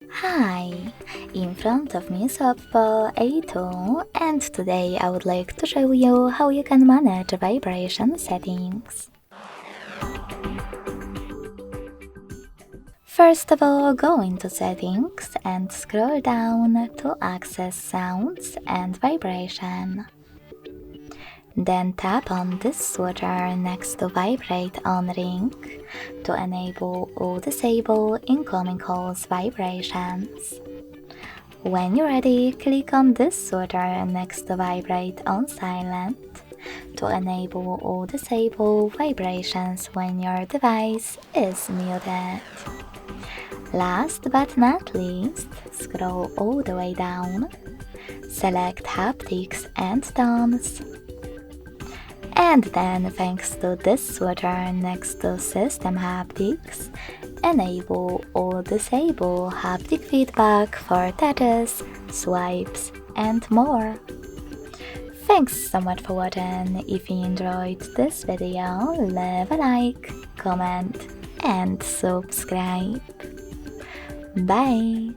Hi, in front of me is OPPO A2 and today I would like to show you how you can manage vibration settings. First of all, go into settings and scroll down to access sounds and vibration. Then tap on this switcher next to vibrate on ring to enable or disable incoming calls vibrations. When you're ready, click on this switcher next to vibrate on silent to enable or disable vibrations when your device is muted. Last but not least, scroll all the way down, select haptics and tones, and then thanks to this switcher next to system haptics, enable or disable haptic feedback for touches, swipes, and more. Thanks so much for watching. If you enjoyed this video, leave a like, comment, and subscribe. Bye!